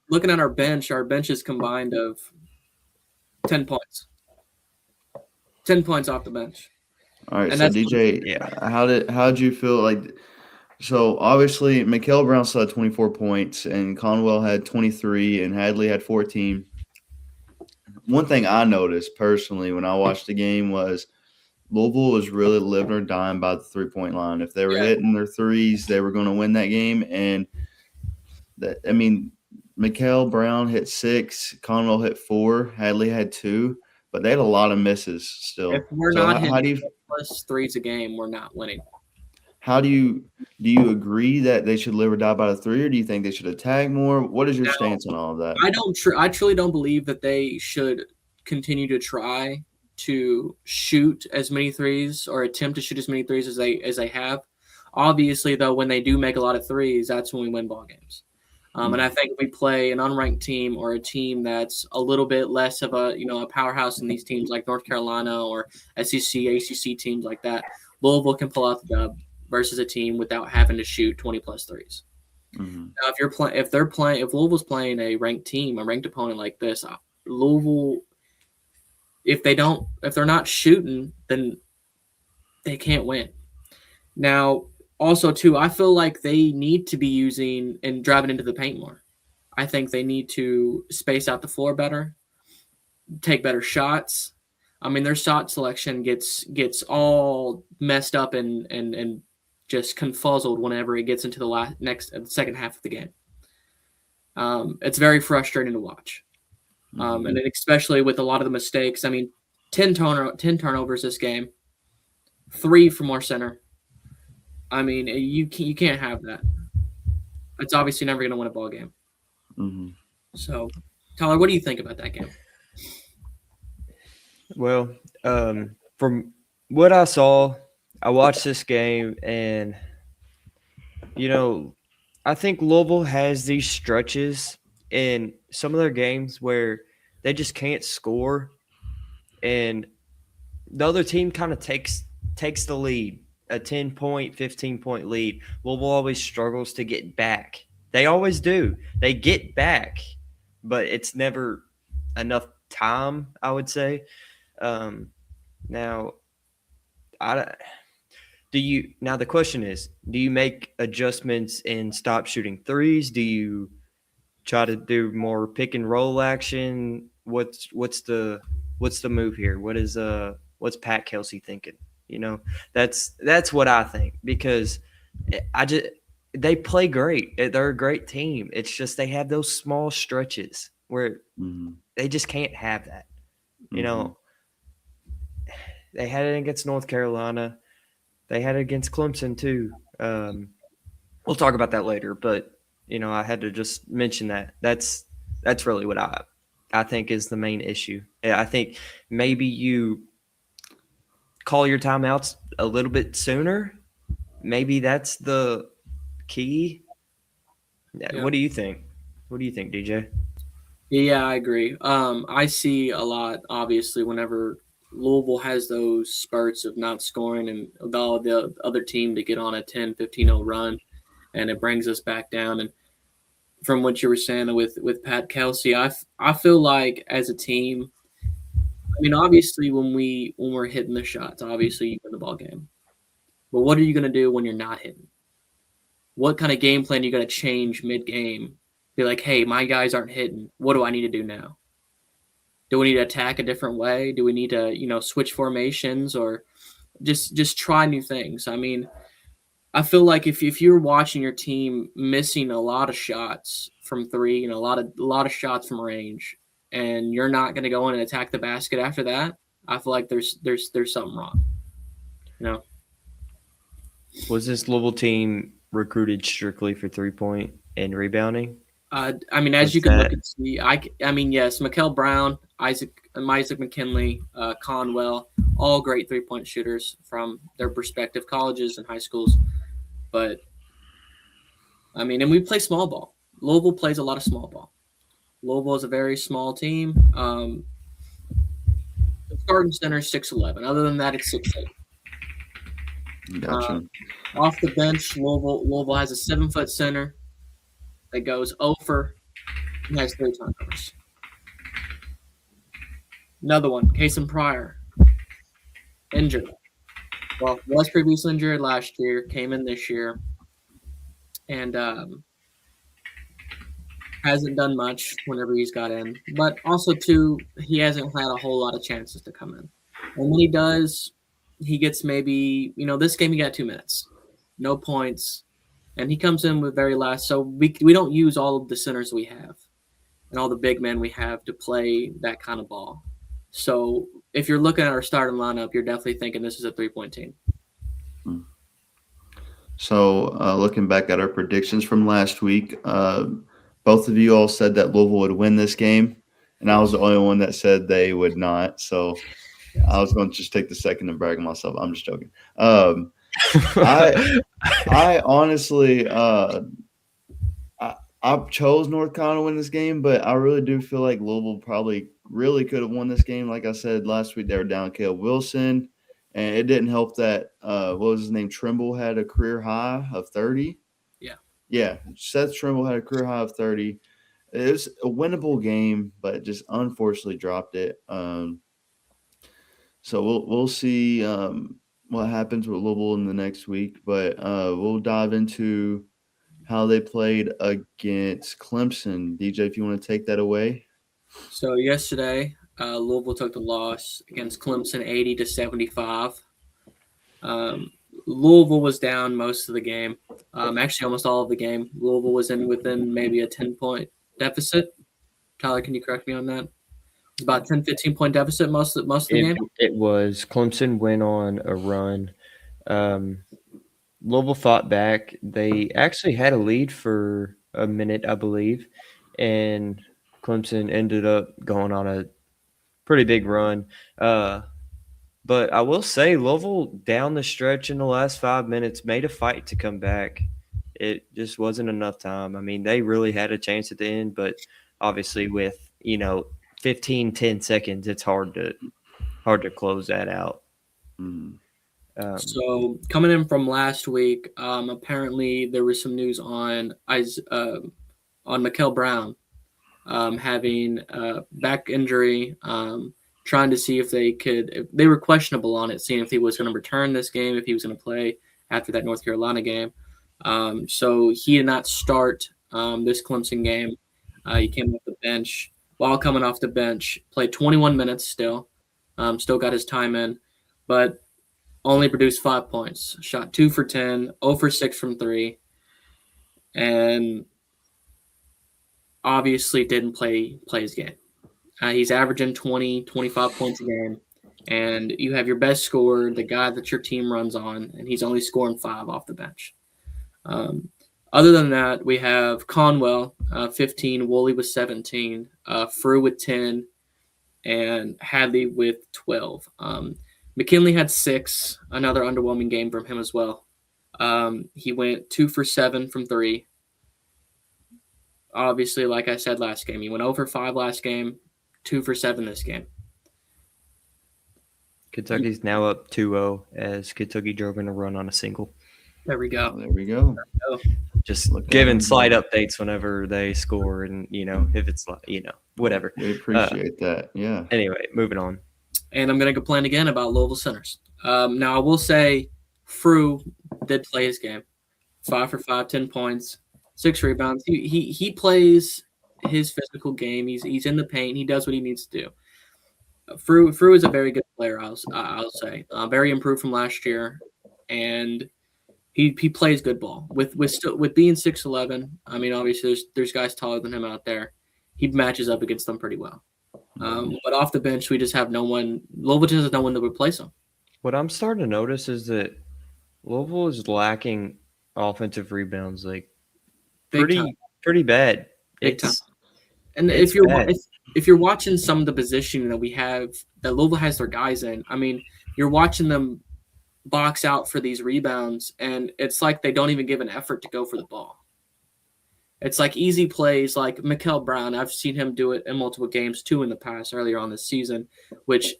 Looking at our bench is combined of 10 points. 10 points off the bench. All right, so DJ, how did you feel like? So obviously, Mikael Brown still had 24 points, and Conwell had 23, and Hadley had 14. One thing I noticed personally when I watched the game was Louisville was really living or dying by the 3-point line. If they were hitting their threes, they were going to win that game. And Mikael Brown hit 6, Conwell hit 4, Hadley had 2, but they had a lot of misses still. If we're not hitting plus threes a game, we're not winning. How do you agree that they should live or die by the 3, or do you think they should attack more? What is your stance on all of that? I truly don't believe that they should continue to try to shoot as many threes or attempt to shoot as many threes as they have. Obviously, though, when they do make a lot of threes, that's when we win ball games. And I think if we play an unranked team or a team that's a little bit less of a powerhouse in these teams like North Carolina or SEC, ACC teams like that, Louisville can pull out the dub versus a team without having to shoot 20-plus threes. Mm-hmm. Now, if Louisville's playing a ranked team, a ranked opponent like this, Louisville, if they're not shooting, then they can't win. Now, also too, I feel like they need to be using and driving into the paint more. I think they need to space out the floor better, take better shots. Their shot selection gets all messed up and just confuzzled whenever it gets into the second half of the game. It's very frustrating to watch. And especially with a lot of the mistakes. 10 turnovers this game, 3 from our center. You can't have that. It's obviously never going to win a ball game. Mm-hmm. So, Tyler, what do you think about that game? Well, from what I saw, I watched this game, and I think Louisville has these stretches in some of their games where they just can't score, and the other team kind of takes the lead, a 10-point, 15-point lead. Louisville always struggles to get back. They always do. They get back, but it's never enough time, I would say. Now the question is, do you make adjustments and stop shooting threes? Do you try to do more pick and roll action? What's the move here? What's Pat Kelsey thinking? That's what I think, because they play great. They're a great team. It's just they have those small stretches where they just can't have that. They had it against North Carolina. They had it against Clemson too. We'll talk about that later, but I had to just mention that. That's really what I think is the main issue. I think maybe you call your timeouts a little bit sooner. Maybe that's the key. Yeah. What do you think? What do you think, DJ? Yeah, I agree. I see a lot, obviously, whenever Louisville has those spurts of not scoring and allow the other team to get on a 10, 15-0 run, and it brings us back down. And from what you were saying with Pat Kelsey, I feel like as a team, obviously when we're hitting the shots, obviously you win the ball game. But what are you going to do when you're not hitting? what kind of game plan you got to change mid-game. Be like, hey, my guys aren't hitting. What do I need to do now? Do we need to attack a different way? Do we need to, switch formations or just try new things? I mean, I feel like if you're watching your team missing a lot of shots from three and a lot of shots from range, and you're not going to go in and attack the basket after that, I feel like there's something wrong. Was this Louisville team recruited strictly for 3-point and rebounding? I mean, as you can look and see, I mean, yes, Mikal Brown, Isaac McKinley, Conwell, all great 3-point shooters from their respective colleges and high schools. But, I mean, and we play small ball. Louisville plays a lot of small ball. Louisville is a very small team. The starting center is 6'11". Other than that, it's 6'8". Gotcha. Off the bench, Louisville has a 7-foot center that goes over and has 3 turnovers. Another one, Kason Pryor, injured. Well, was previously injured last year, came in this year, and hasn't done much whenever he's got in. But also, too, he hasn't had a whole lot of chances to come in. And when he does, he gets maybe, this game he got 2 minutes. No points. And he comes in with very last. So we don't use all of the centers we have and all the big men we have to play that kind of ball. So if you're looking at our starting lineup, you're definitely thinking this is a 3-point team. So looking back at our predictions from last week, both of you all said that Louisville would win this game, and I was the only one that said they would not. So I was going to just take the second and brag on myself. I'm just joking. I honestly I chose North Carolina to win this game, but I really do feel like Louisville probably really could have won this game. Like I said last week, they were down Caleb Wilson, and it didn't help that what was his name? Trimble had a career high of 30. Yeah, Seth Trimble had a career high of 30. It was a winnable game, but just unfortunately dropped it. So we'll see what happens with Louisville in the next week, but we'll dive into how they played against Clemson. DJ, if you want to take that away. So yesterday, Louisville took the loss against Clemson 80-75. Louisville was down most of the game, actually almost all of the game. Louisville was within maybe a 10-point deficit. Tyler, can you correct me on that? It's about 10, 15-point deficit most of the game. It was. Clemson went on a run. Louisville fought back. They actually had a lead for a minute, I believe, and Clemson ended up going on a pretty big run. But I will say Louisville down the stretch in the last 5 minutes made a fight to come back. It just wasn't enough time. I mean, they really had a chance at the end, but obviously with, 10 seconds, it's hard to close that out. So coming in from last week, apparently there was some news on Mikal Brown having a back injury, trying to see if they were questionable on it, seeing if he was going to return this game, if he was going to play after that North Carolina game. So he did not start this Clemson game. He came off the bench. While coming off the bench, played 21 minutes still got his time in, but only produced 5 points. Shot 2 for 10, 0 for 6 from 3, and obviously didn't play his game. He's averaging 20, 25 points a game, and you have your best scorer, the guy that your team runs on, and he's only scoring 5 off the bench. Other than that, we have Conwell, 15, Woolley with 17, Frew with 10, and Hadley with 12. McKinley had 6, another underwhelming game from him as well. He went 2 for 7 from 3. Obviously, like I said last game, he went 0 for 5 last game, 2 for 7 this game. Kentucky's now up 2-0 as Kentucky drove in a run on a single. There we go. Just giving slight updates whenever they score and, if it's, whatever. We appreciate that, yeah. Anyway, moving on. And I'm going to complain again about Louisville centers. Now, I will say Frew did play his game. 5 for 5, 10 points, 6 rebounds. He plays his physical game. He's in the paint. He does what he needs to do. Frew is a very good player. I'll say very improved from last year, and he plays good ball with being 6'11". I mean, obviously there's guys taller than him out there. He matches up against them pretty well. But off the bench, we just have no one. Louisville just has no one to replace him. What I'm starting to notice is that Louisville is lacking offensive rebounds, like pretty bad. Big time. It's And it's bad. if you're watching some of the positioning that we have that Louisville has their guys in, I mean, you're watching them box out for these rebounds, and it's like they don't even give an effort to go for the ball. It's like easy plays, like Mikael Brown. I've seen him do it in multiple games too in the past, earlier on this season, which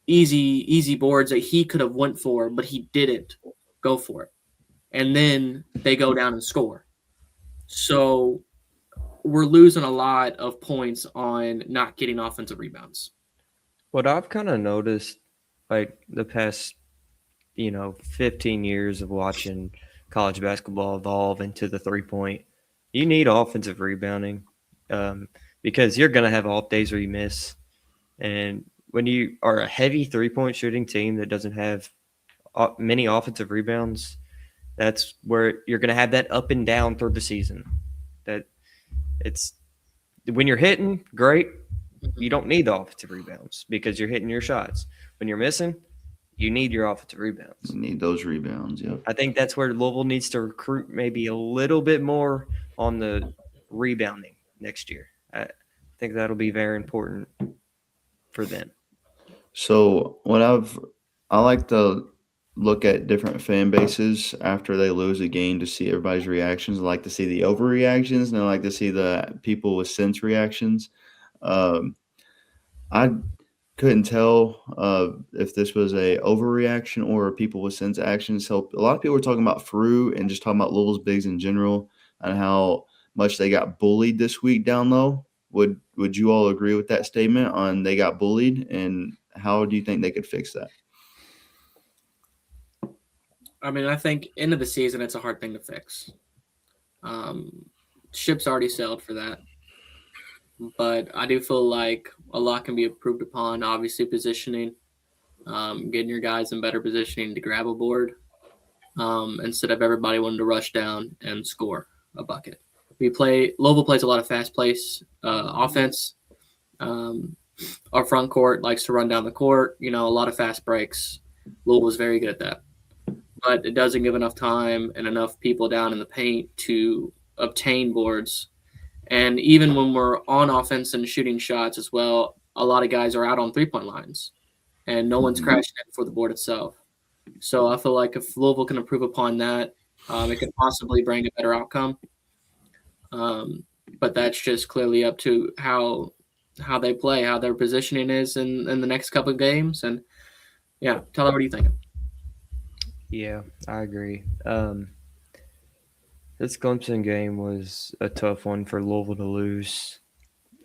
easy boards that he could have went for, but he didn't go for it. And then they go down and score. So we're losing a lot of points on not getting offensive rebounds. What I've kind of noticed, like the past, 15 years of watching college basketball evolve into the 3-point, you need offensive rebounding because you're going to have off days where you miss. And when you are a heavy 3-point shooting team that doesn't have many offensive rebounds, that's where you're going to have that up and down through the season. That it's when you're hitting, great. You don't need the offensive rebounds because you're hitting your shots. When you're missing, you need your offensive rebounds. You need those rebounds, yep. I think that's where Louisville needs to recruit maybe a little bit more on the rebounding next year. I think that'll be very important for them. So I like to look at different fan bases after they lose a game to see everybody's reactions. I like to see the overreactions, and I like to see the people with sense reactions. I couldn't tell if this was a overreaction or people with sense actions. So a lot of people were talking about Frew and just talking about Louisville's bigs in general and how much they got bullied this week down low. Would you all agree with that statement on they got bullied, and how do you think they could fix that? I mean, I think end of the season, it's a hard thing to fix. Ship's already sailed for that. But I do feel like a lot can be improved upon. Obviously, positioning, getting your guys in better positioning to grab a board instead of everybody wanting to rush down and score a bucket. Louisville plays a lot of fast pace offense. Our front court likes to run down the court. A lot of fast breaks. Louisville's very good at that. But it doesn't give enough time and enough people down in the paint to obtain boards. And even when we're on offense and shooting shots as well, a lot of guys are out on 3-point lines, and no one's crashing it for the board itself. So I feel like if Louisville can improve upon that, it could possibly bring a better outcome. But that's just clearly up to how they play, how their positioning is in the next couple of games. And, yeah, Tyler, what do you think? Yeah, I agree. This Clemson game was a tough one for Louisville to lose.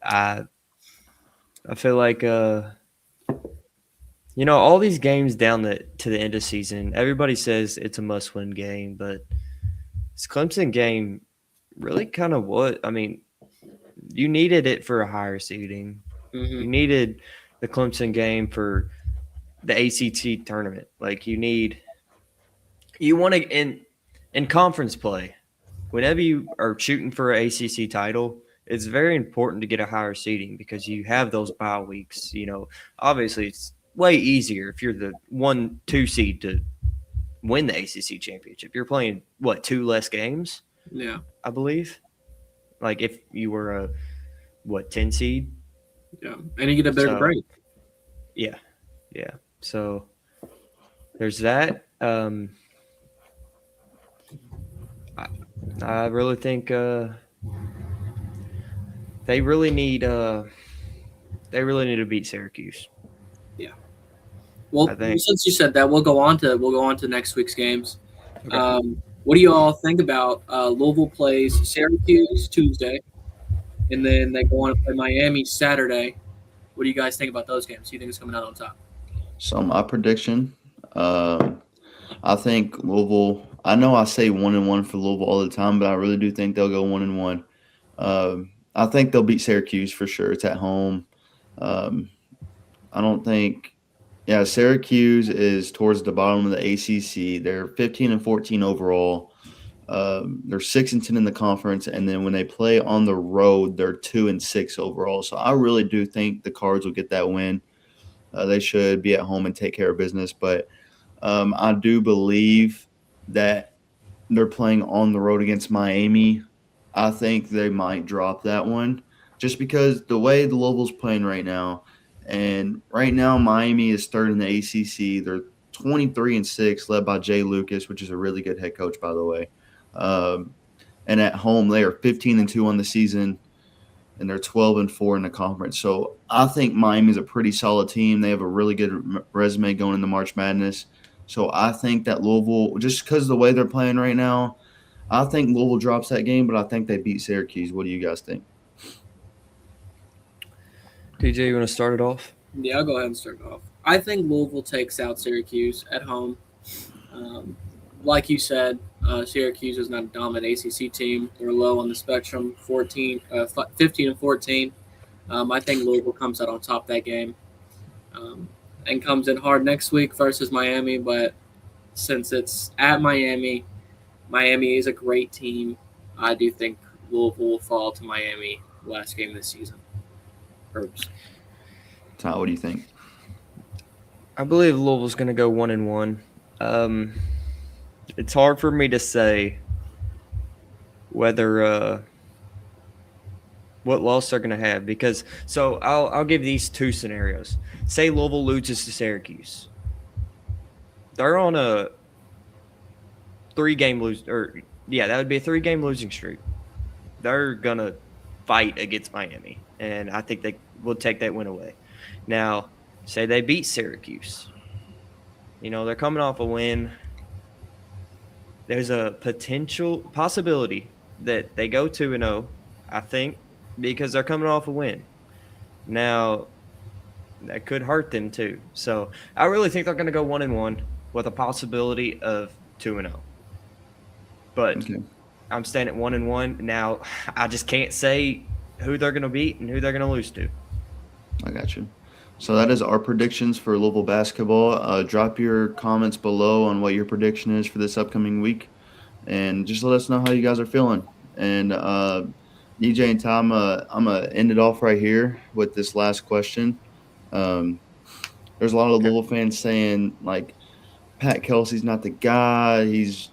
I feel like all these games down to the end of season, everybody says it's a must-win game, but this Clemson game really kind of what? I mean, you needed it for a higher seeding. Mm-hmm. You needed the Clemson game for the ACT tournament. Like you want to in conference play. Whenever you are shooting for an ACC title, it's very important to get a higher seeding because you have those bye weeks. Obviously it's way easier if you're the 1-2 seed to win the ACC championship. You're playing 2 less games? Yeah, I believe. Like if you were a 10 seed? Yeah, and you get a better break. Yeah. So there's that. I really think they really need to beat Syracuse. Yeah. Well, since you said that, we'll go on to next week's games. Okay. What do you all think about Louisville plays Syracuse Tuesday, and then they go on to play Miami Saturday? What do you guys think about those games? Do you think it's coming out on top? So my prediction, I think Louisville. I know I say 1-1 for Louisville all the time, but I really do think they'll go 1-1. I think they'll beat Syracuse for sure. It's at home. I don't think. Yeah, Syracuse is towards the bottom of the ACC. They're 15-14 overall. They're 6-10 in the conference, and then when they play on the road, they're 2-6 overall. So I really do think the Cards will get that win. They should be at home and take care of business, but I do believe that they're playing on the road against Miami. I think they might drop that one just because the way the Louisville's playing right now, and right now Miami is third in the ACC. They're 23-6, led by Jay Lucas, which is a really good head coach, by the way. And at home, they are 15-2 on the season, and they're 12-4 in the conference. So I think Miami is a pretty solid team. They have a really good resume going into March Madness. So I think that Louisville, just because of the way they're playing right now, I think Louisville drops that game, but I think they beat Syracuse. What do you guys think? TJ, you want to start it off? Yeah, I'll go ahead and start it off. I think Louisville takes out Syracuse at home. Like you said, Syracuse is not a dominant ACC team. They're low on the spectrum, 15-14. I think Louisville comes out on top of that game and comes in hard next week versus Miami. But since it's at Miami, Miami is a great team. I do think Louisville will fall to Miami last game of the season. Herbs. Ty, what do you think? I believe Louisville's going to go 1-1. It's hard for me to say whether what loss they're going to have because I'll give these two scenarios. Say Louisville loses to Syracuse. They're on a 3-game that would be a 3-game losing streak. They're going to fight against Miami, and I think they will take that win away. Now, say they beat Syracuse. They're coming off a win. There's a possibility that they go 2-0, I think, because they're coming off a win. Now, that could hurt them too. So I really think they're going to go 1-1 with a possibility of 2-0. But okay. I'm staying at 1-1. Now, I just can't say who they're going to beat and who they're going to lose to. I got you. So that is our predictions for Louisville basketball. Drop your comments below on what your prediction is for this upcoming week, and just let us know how you guys are feeling. And DJ and Tom, I'm going to end it off right here with this last question. There's a lot of Louisville fans saying, like, Pat Kelsey's not the guy. He's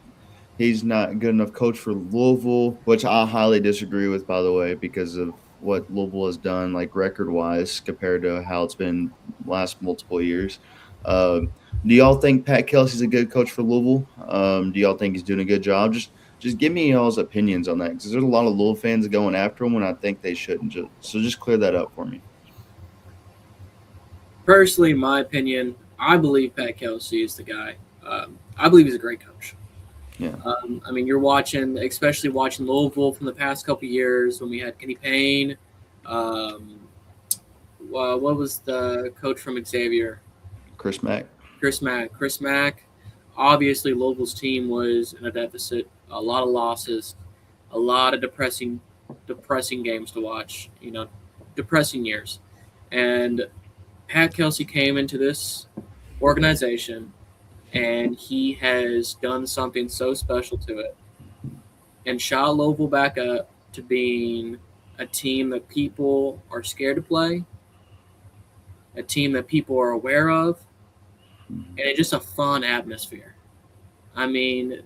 not a good enough coach for Louisville, which I highly disagree with, by the way, because of what Louisville has done, like record-wise, compared to how it's been last multiple years. Do y'all think Pat Kelsey's a good coach for Louisville? Do y'all think he's doing a good job? Just give me y'all's opinions on that, because there's a lot of Louisville fans going after him when I think they shouldn't. So just clear that up for me. Personally, in my opinion, I believe Pat Kelsey is the guy. I believe he's a great coach. Yeah. You're especially watching Louisville from the past couple of years when we had Kenny Payne. What was the coach from Xavier? Chris Mack. Chris Mack. Obviously, Louisville's team was in a deficit, a lot of losses, a lot of depressing games to watch, depressing years. And Pat Kelsey came into this organization, and he has done something so special to it and shot Louisville back up to being a team that people are scared to play, a team that people are aware of, and it's just a fun atmosphere.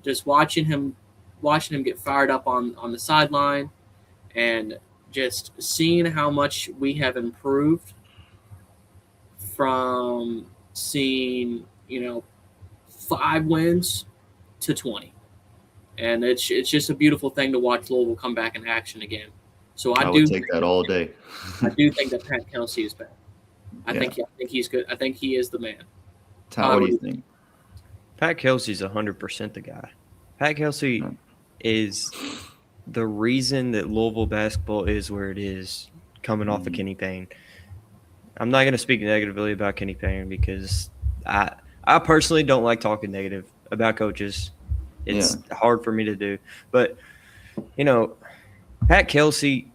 Just watching him get fired up on the sideline and just seeing how much we have improved from seeing, 5 wins to 20. And it's just a beautiful thing to watch Louisville come back in action again. So I would take that all day. I do think that Pat Kelsey is bad. I think he's good. I think he is the man. Ty, what do you think? Pat Kelsey's 100% the guy. Pat Kelsey is the reason that Louisville basketball is where it is, coming off of Kenny Payne. I'm not going to speak negatively about Kenny Payne because I personally don't like talking negative about coaches. It's hard for me to do. But, Pat Kelsey,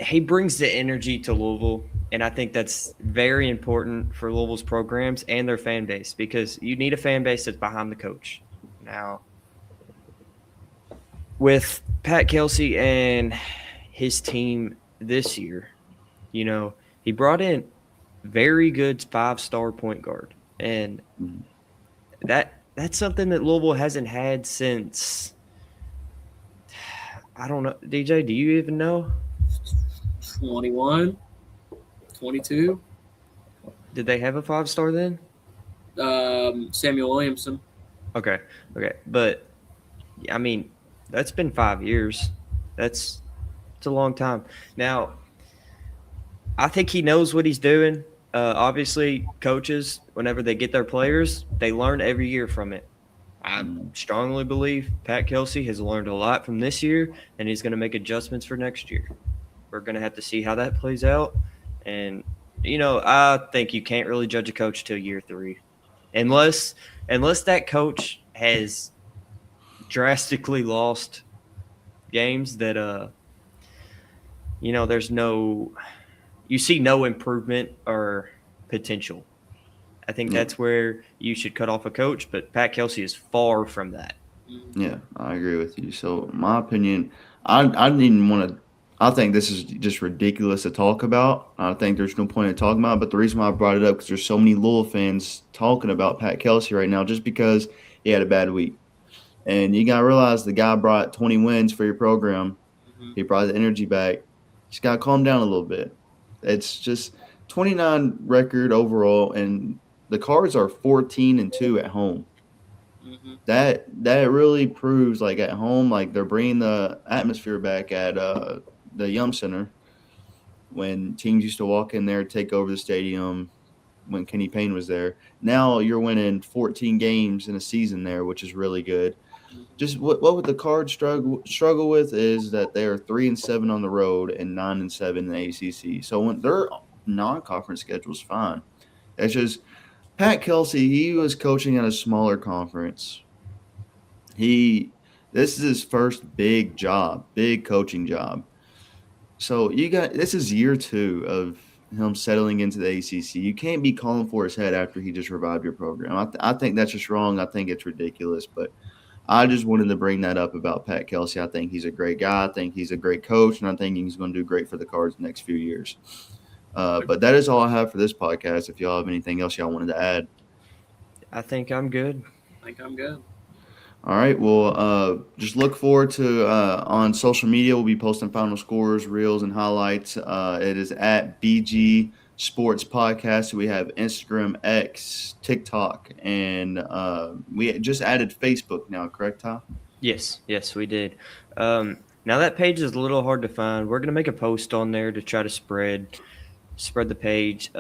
he brings the energy to Louisville, and I think that's very important for Louisville's programs and their fan base, because you need a fan base that's behind the coach. Now, with Pat Kelsey and his team this year, he brought in very good 5-star point guard, and that's something that Louisville hasn't had since, I don't know. DJ, do you even know? 21, 22. Did they have a 5-star then? Samuel Williamson. Okay. But, I mean, that's been 5 years. It's a long time. Now, I think he knows what he's doing. Obviously, coaches, whenever they get their players, they learn every year from it. I strongly believe Pat Kelsey has learned a lot from this year, and he's going to make adjustments for next year. We're going to have to see how that plays out. And, I think you can't really judge a coach till year 3. Unless that coach has drastically lost games that, you see no improvement or potential. I think that's where you should cut off a coach, but Pat Kelsey is far from that. Yeah, I agree with you. So, my opinion, I didn't even want to. I think this is just ridiculous to talk about. I think there's no point in talking about it. But the reason why I brought it up because there's so many Louisville fans talking about Pat Kelsey right now just because he had a bad week. And you got to realize the guy brought 20 wins for your program. He brought the energy back. Just got to calm down a little bit. It's just 29 record overall, and the Cards are 14-2 at home. That really proves, like, at home, like, they're bringing the atmosphere back at the Yum Center when teams used to walk in there, take over the stadium when Kenny Payne was there. Now you're winning 14 games in a season there, which is really good. Just what would the Cards struggle with is that they are 3-7 on the road and 9-7 in the ACC. So when their non-conference schedule is fine. It's just Pat Kelsey. He was coaching at a smaller conference. This is his first big coaching job. So this is year 2 of him settling into the ACC. You can't be calling for his head after he just revived your program. I think that's just wrong. I think it's ridiculous, but I just wanted to bring that up about Pat Kelsey. I think he's a great guy. I think he's a great coach, and I think he's going to do great for the Cards the next few years. But that is all I have for this podcast. If y'all have anything else y'all wanted to add. I think I'm good. All right. Well, just look forward to on social media. We'll be posting final scores, reels, and highlights. It is at BG Sports Podcast. We have Instagram, X, TikTok, and we just added Facebook now, correct, Ty? Yes, we did. Now that page is a little hard to find. We're going to make a post on there to try to spread the page.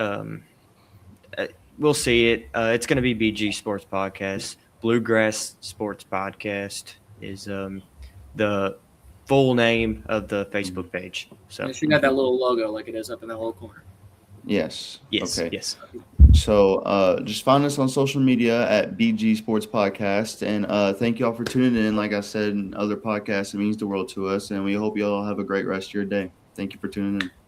We'll see it. It's going to be BG Sports Podcast. Bluegrass Sports Podcast is the full name of the Facebook page. So you should have that little logo like it is up in that little corner. Yes. Okay. Yes. So just find us on social media at BG Sports Podcast. And thank you all for tuning in. Like I said in other podcasts, it means the world to us. And we hope you all have a great rest of your day. Thank you for tuning in.